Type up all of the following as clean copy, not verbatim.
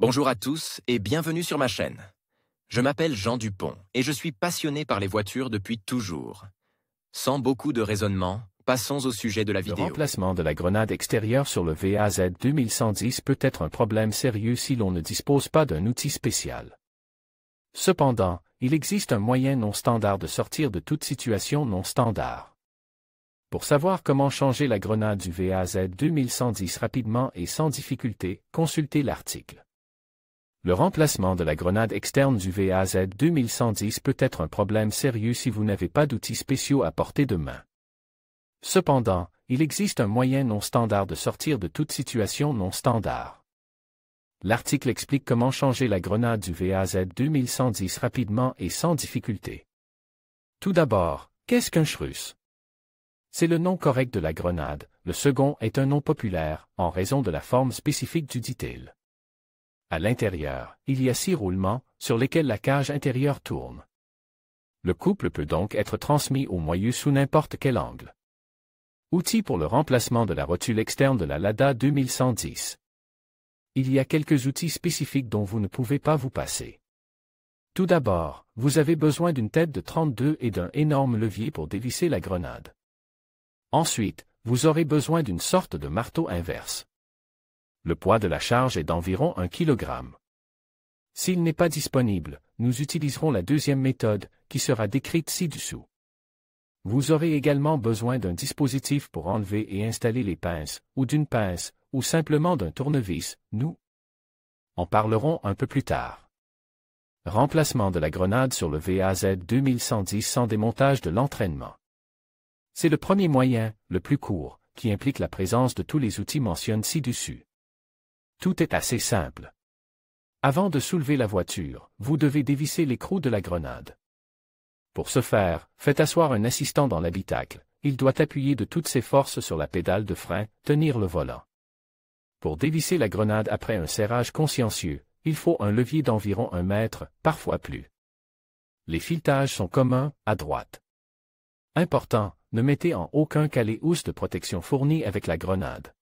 Bonjour à tous et bienvenue sur ma chaîne. Je m'appelle Jean Dupont et je suis passionné par les voitures depuis toujours. Sans beaucoup de raisonnement, passons au sujet de la vidéo. Le remplacement de la grenade extérieure sur le VAZ 2110 peut être un problème sérieux si l'on ne dispose pas d'un outil spécial. Cependant, il existe un moyen non standard de sortir de toute situation non standard. Pour savoir comment changer la grenade du VAZ 2110 rapidement et sans difficulté, consultez l'article. Le remplacement de la grenade externe du VAZ 2110 peut être un problème sérieux si vous n'avez pas d'outils spéciaux à portée de main. Cependant, il existe un moyen non standard de sortir de toute situation non standard. L'article explique comment changer la grenade du VAZ 2110 rapidement et sans difficulté. Tout d'abord, qu'est-ce qu'un Schruss? C'est le nom correct de la grenade, le second est un nom populaire, en raison de la forme spécifique du dit-il. À l'intérieur, il y a 6 roulements, sur lesquels la cage intérieure tourne. Le couple peut donc être transmis au moyeu sous n'importe quel angle. Outils pour le remplacement de la rotule externe de la Lada 2110. Il y a quelques outils spécifiques dont vous ne pouvez pas vous passer. Tout d'abord, vous avez besoin d'une tête de 32 et d'un énorme levier pour dévisser la grenade. Ensuite, vous aurez besoin d'une sorte de marteau inverse. Le poids de la charge est d'environ 1 kg. S'il n'est pas disponible, nous utiliserons la deuxième méthode, qui sera décrite ci-dessous. Vous aurez également besoin d'un dispositif pour enlever et installer les pinces, ou d'une pince, ou simplement d'un tournevis, nous en parlerons un peu plus tard. Remplacement de la grenade sur le VAZ 2110 sans démontage de l'entraînement. C'est le premier moyen, le plus court, qui implique la présence de tous les outils mentionnés ci-dessus. Tout est assez simple. Avant de soulever la voiture, vous devez dévisser l'écrou de la grenade. Pour ce faire, faites asseoir un assistant dans l'habitacle. Il doit appuyer de toutes ses forces sur la pédale de frein, tenir le volant. Pour dévisser la grenade après un serrage consciencieux, il faut un levier d'environ 1 mètre, parfois plus. Les filetages sont communs, à droite. Important, ne mettez en aucun cas les housses de protection fournies avec la grenade.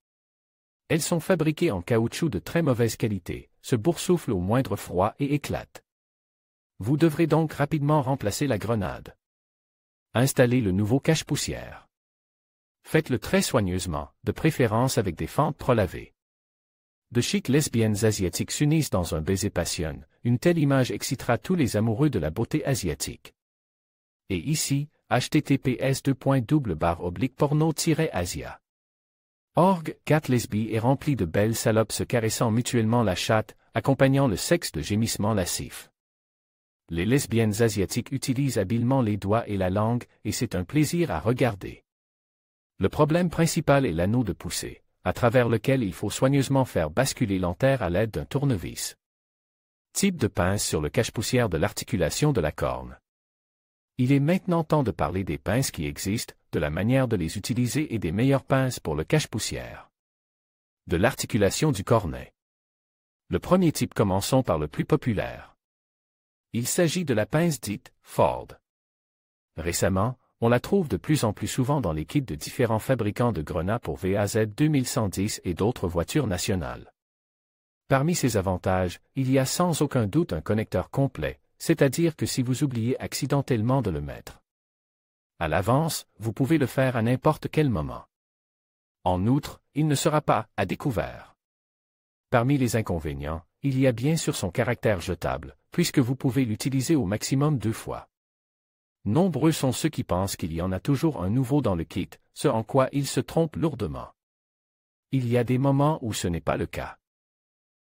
Elles sont fabriquées en caoutchouc de très mauvaise qualité, se boursouflent au moindre froid et éclatent. Vous devrez donc rapidement remplacer la grenade. Installez le nouveau cache-poussière. Faites-le très soigneusement, de préférence avec des fentes prolavées. De chic lesbiennes asiatiques s'unissent dans un baiser passionne, une telle image excitera tous les amoureux de la beauté asiatique. Et ici, https://porno-asia. Org, 4 lesbies est rempli de belles salopes se caressant mutuellement la chatte, accompagnant le sexe de gémissements lascifs. Les lesbiennes asiatiques utilisent habilement les doigts et la langue, et c'est un plaisir à regarder. Le problème principal est l'anneau de poussée, à travers lequel il faut soigneusement faire basculer l'antère à l'aide d'un tournevis. Type de pince sur le cache-poussière de l'articulation de la corne. Il est maintenant temps de parler des pinces qui existent, de la manière de les utiliser et des meilleures pinces pour le cache-poussière. De l'articulation du cornet. Le premier type, commençons par le plus populaire. Il s'agit de la pince dite Ford. Récemment, on la trouve de plus en plus souvent dans les kits de différents fabricants de grenades pour VAZ 2110 et d'autres voitures nationales. Parmi ses avantages, il y a sans aucun doute un connecteur complet, c'est-à-dire que si vous oubliez accidentellement de le mettre à l'avance, vous pouvez le faire à n'importe quel moment. En outre, il ne sera pas à découvert. Parmi les inconvénients, il y a bien sûr son caractère jetable, puisque vous pouvez l'utiliser au maximum 2 fois. Nombreux sont ceux qui pensent qu'il y en a toujours un nouveau dans le kit, ce en quoi ils se trompent lourdement. Il y a des moments où ce n'est pas le cas.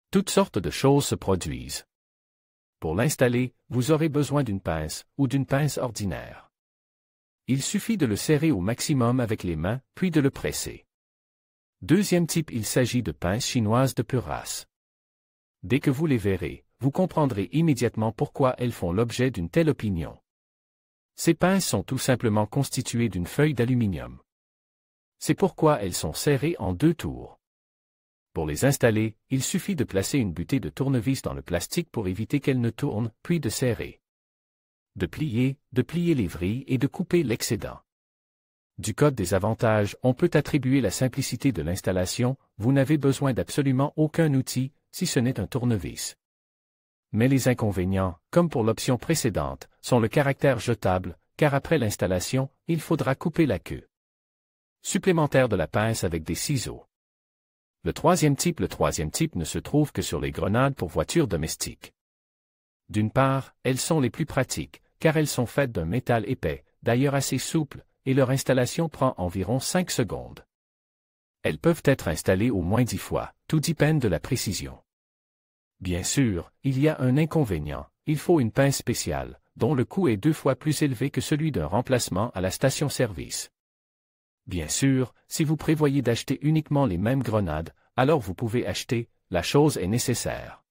Toutes sortes de choses se produisent. Pour l'installer, vous aurez besoin d'une pince, ou d'une pince ordinaire. Il suffit de le serrer au maximum avec les mains, puis de le presser. Deuxième type, il s'agit de pinces chinoises de pure race. Dès que vous les verrez, vous comprendrez immédiatement pourquoi elles font l'objet d'une telle opinion. Ces pinces sont tout simplement constituées d'une feuille d'aluminium. C'est pourquoi elles sont serrées en 2 tours. Pour les installer, il suffit de placer une butée de tournevis dans le plastique pour éviter qu'elle ne tourne, puis de serrer. De plier les vrilles et de couper l'excédent. Du code des avantages, on peut attribuer la simplicité de l'installation, vous n'avez besoin d'absolument aucun outil, si ce n'est un tournevis. Mais les inconvénients, comme pour l'option précédente, sont le caractère jetable, car après l'installation, il faudra couper la queue supplémentaire de la pince avec des ciseaux. Le troisième type ne se trouve que sur les grenades pour voitures domestiques. D'une part, elles sont les plus pratiques, car elles sont faites d'un métal épais, d'ailleurs assez souple, et leur installation prend environ 5 secondes. Elles peuvent être installées au moins 10 fois, tout dépend de la précision. Bien sûr, il y a un inconvénient, il faut une pince spéciale, dont le coût est 2 fois plus élevé que celui d'un remplacement à la station-service. Bien sûr, si vous prévoyez d'acheter uniquement les mêmes grenades, alors vous pouvez acheter, la chose est nécessaire.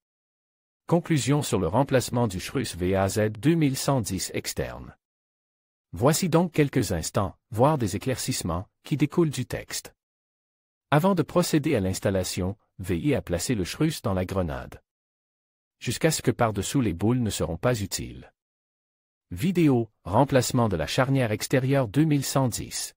Conclusion sur le remplacement du Schuss VAZ 2110 externe. Voici donc quelques instants, voire des éclaircissements, qui découlent du texte. Avant de procéder à l'installation, veillez à placer le Schuss dans la grenade, jusqu'à ce que par-dessous les boules ne seront pas utiles. Vidéo, remplacement de la charnière extérieure 2110.